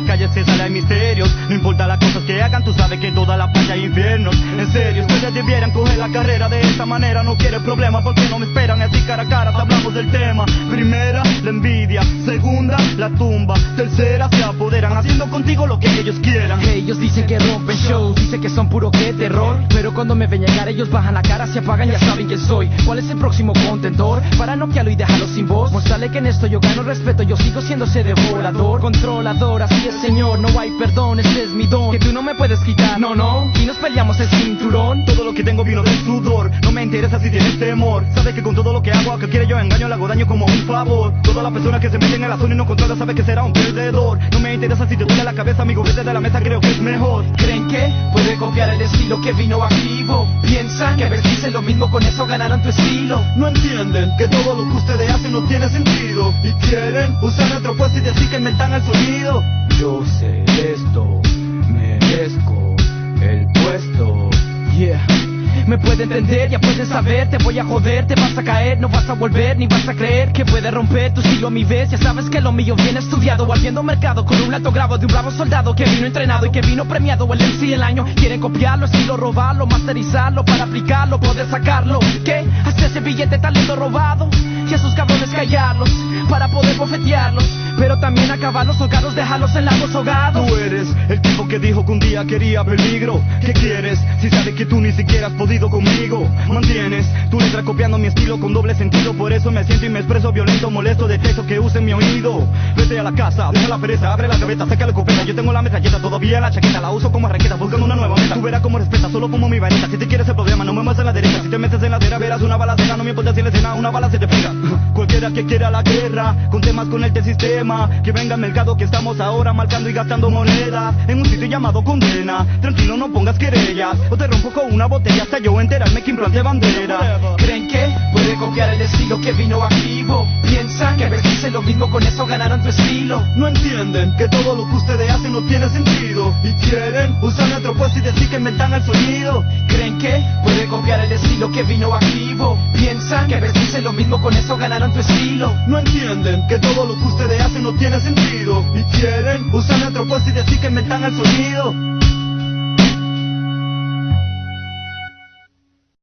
la calle se sale hay misterios. No importa las cosas que hagan, tú sabes que en toda la playa hay infiernos. En serio, ustedes debieran coger la carrera de esta manera. No quieren problemas porque no me esperan, así cara a cara hablamos del tema. Primera, la envidia. Segunda, la tumba. Tercera, se apoderan haciendo contigo lo que ellos quieran. Ellos dicen que rompen shows, dicen que son puro que terror, pero cuando me ven llegar ellos bajan la cara, se apagan, ya saben quién soy. ¿Cuál es el próximo contentor? Para noquearlo y dejarlo sin voz, mostrarle que en esto yo gano respeto, yo sigo siendo ese devorador, controlador, así es señor, no hay perdón, ese es mi don, que tú no me puedes quitar, no, no, y nos peleamos el cinturón. Todo lo que tengo vino del sudor, no me interesa si tienes temor. Sabes que con todo lo que hago, a que quiere yo engaño, le hago daño como un favor. Todas las personas que se meten en la zona y no controla, sabes que será un perdedor. No me interesa si te duele la cabeza, amigo, vete de la mesa, creo que es mejor. ¿Creen que puede copiar el estilo que vino activo? Piensan que vestirse lo mismo, con eso ganaron tu estilo. No entienden que todo lo que ustedes hacen no tiene sentido, y quieren usar nuestro puesto y decir que inventan el sonido. Yo sé esto, merezco el puesto. Yeah. Me puede entender, ya pueden saber, te voy a joder, te vas a caer, no vas a volver, ni vas a creer que puede romper tu estilo a mi vez. Ya sabes que lo mío viene estudiado, volviendo mercado con un alto grado de un bravo soldado que vino entrenado y que vino premiado el MC el año. Quieren copiarlo, estilo robarlo, masterizarlo para aplicarlo, poder sacarlo. ¿Qué? Hasta ese billete talento robado y a sus cabrones callarlos para poder bofetearlos, pero también acabarlos ahogados, dejarlos en lagos ahogados. Tú eres el tipo que dijo que un día quería peligro. ¿Qué quieres si sabes que tú ni siquiera has podido conmigo? Mantienes tu letra copiando mi estilo con doble sentido, por eso me siento y me expreso violento, molesto, detesto que usen mi oído. Vete a la casa, deja la pereza, abre la gaveta, saca la escopeta. Yo tengo la metralleta, todavía la chaqueta, la uso como raqueta, buscando una nueva meta. Tú verás cómo respeta, solo como mi varita. Si te quieres el problema, no me muevas en la derecha. Si te metes en la derecha, verás una balacera. No me importa si le escena, una bala se te pega. Cualquiera que quiera la guerra, con temas con el sistema, que venga al mercado que estamos ahora marcando y gastando monedas en un sitio llamado condena. Tranquilo, no pongas querellas, o te rompo con una botella hasta yo enterarme que implante bandera. ¿Creen que puede copiar el estilo que vino activo? Piensan que vestirse lo mismo, con eso ganaron tu estilo. No entienden que todo lo que ustedes hacen no tiene sentido, y quieren usar nuestro puesto y decir que inventan el sonido. ¿Creen que puede copiar el estilo que vino activo? Piensan que vestirse lo mismo, con eso ganaron tu estilo. No entienden que todo lo que ustedes hacen no tiene sentido, y quieren usar nuestro puesto y decir que inventan el sonido.